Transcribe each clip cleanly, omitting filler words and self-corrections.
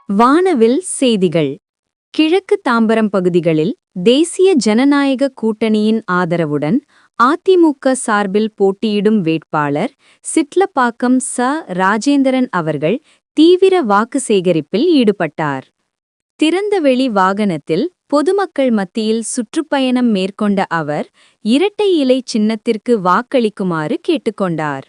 வானவில் செய்திகள். கிழக்கு தாம்பரம் பகுதிகளில் தேசிய ஜனநாயக கூட்டணியின் ஆதரவுடன் அதிமுக சார்பில் போட்டியிடும் வேட்பாளர் சிட்லப்பாக்கம் ராஜேந்திரன் அவர்கள் தீவிர வாக்கு சேகரிப்பில் ஈடுபட்டார். திறந்தவெளி வாகனத்தில் பொதுமக்கள் மத்தியில் சுற்றுப்பயணம் மேற்கொண்ட அவர் இரட்டை இலை சின்னத்திற்கு வாக்களிக்குமாறு கேட்டுக்கொண்டார்.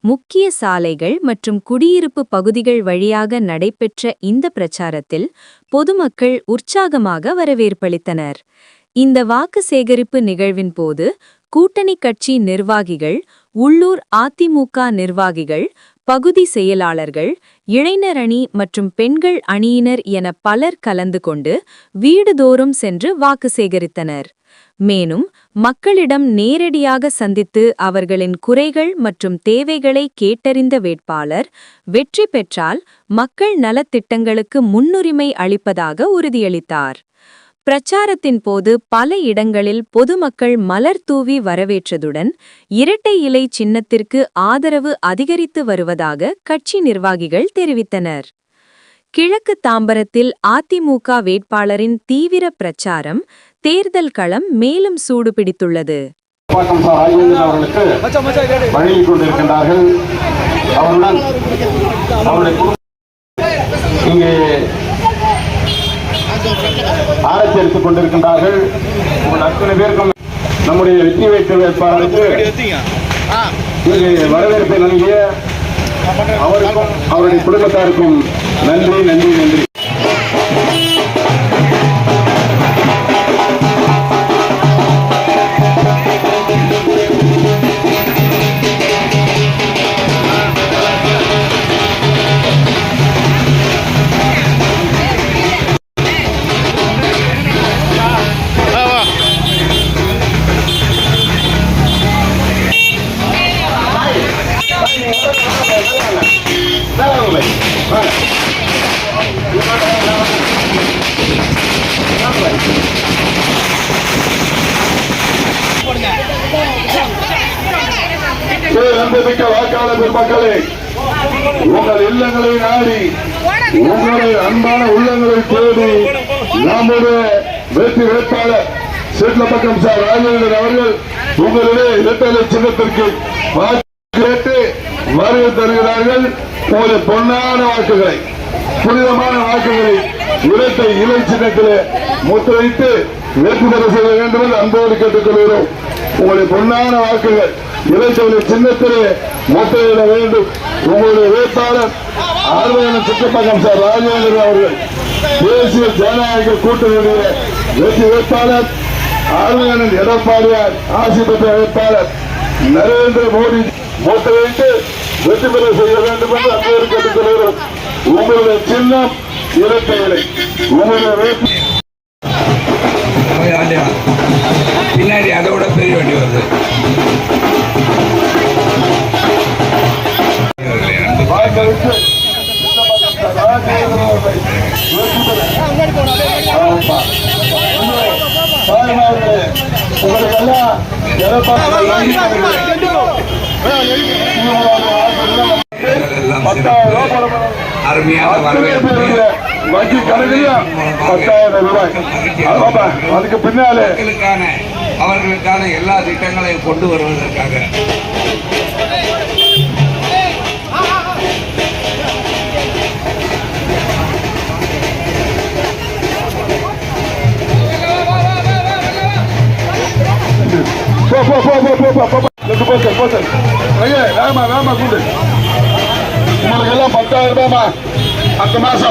முக்கிய சாலைகள் மற்றும் குடியிருப்பு பகுதிகள் வழியாக நடைபெற்ற இந்த பிரச்சாரத்தில் பொதுமக்கள் உற்சாகமாக வரவேற்பளித்தனர். இந்த வாக்கு சேகரிப்பு நிகழ்வின் போது கூட்டணி கட்சி நிர்வாகிகள், உள்ளூர் அதிமுக நிர்வாகிகள், பகுதி செயலாளர்கள், இளைஞர் அணி மற்றும் பெண்கள் அணியினர் என பலர் கலந்து கொண்டு வீடுதோறும் சென்று வாக்கு சேகரித்தனர். மேலும் மக்களிடம் நேரடியாக சந்தித்து அவர்களின் குறைகள் மற்றும் தேவைகளை கேட்டறிந்த வேட்பாளர் வெற்றி பெற்றால் மக்கள் நலத்திட்டங்களுக்கு முன்னுரிமை அளிப்பதாக உறுதியளித்தார். பிரச்சாரத்தின் போது பல இடங்களில் பொதுமக்கள் மலர் தூவி வரவேற்றதுடன் இரட்டை இலை சின்னத்திற்கு ஆதரவு அதிகரித்து வருவதாக கட்சி நிர்வாகிகள் தெரிவித்தனர். கிழக்கு தாம்பரத்தில் அதிமுக வேட்பாளரின் தீவிர பிரச்சாரம் தேர்தல் களம் மேலும் சூடுபிடித்துள்ளது. ஆரம்பித்துக் கொண்டிருக்கின்றார்கள். அத்தனை பேருக்கும் நம்முடைய வெற்றி வேட்பாளருக்கு வரவேற்பை நல்கிய அவருக்கும் அவருடைய குடும்பத்தாருக்கும் நன்றி நன்றி நன்றி. அன்புமிக்க வாக்காளர் பெருமக்களே, உங்கள் இல்லங்களை நாடி உங்களுடைய அன்பான உள்ளங்களை தேடி நம்முடைய வெற்றி வேட்பாளர் சிட்லப்பாக்கம் ராஜேந்திரன் அவர்கள் உங்களுடைய இரட்டை இலை சின்னத்திற்கு கேட்டு வரவு தருகிறார்கள். ஒரு பொன்னான வாக்குகளை, புனிதமான வாக்குகளை இரட்டை இலை சின்னத்திலே முத்திரைத்து வெற்றி பெற செய்ய வேண்டும் என்று அன்போடு கேட்டுக்கொள்கிறோம். உங்களுடைய பொன்னான வாக்குகள் இரட்டை இலை சின்னத்திலே முத்திரையிட வேண்டும். உங்களுடைய வேட்பாளர் ஆர்வலர் சிட்லப்பாக்கம் ராஜேந்திரன் அவர்கள் தேசிய ஜனநாயக கூட்டணியுடைய வெற்றி வேட்பாளர், ஆர்வலர் எடப்பாடியார் ஆசி பெற்ற வேட்பாளர் நரேந்திர மோடி முத்திரையிட்டு வெற்றி பெற செய்ய வேண்டும் என்று அன்போடு கேட்டுக்கொள்கிறோம். உங்களுடைய சின்னம் இரட்டை இலை. உங்களுடைய பின்னாடி அதோட பெரிய வண்டி வருது. அருமையான வரவேற்பு. வங்கி கணக்கில் 10,000 ரூபாய். அதுக்கு பின்னாலே அவர்களுக்கான எல்லா திட்டங்களையும் கொண்டு வருவதற்காக உங்களுக்கு எல்லாம் 10,000 ரூபாய் அடுத்த மாசம்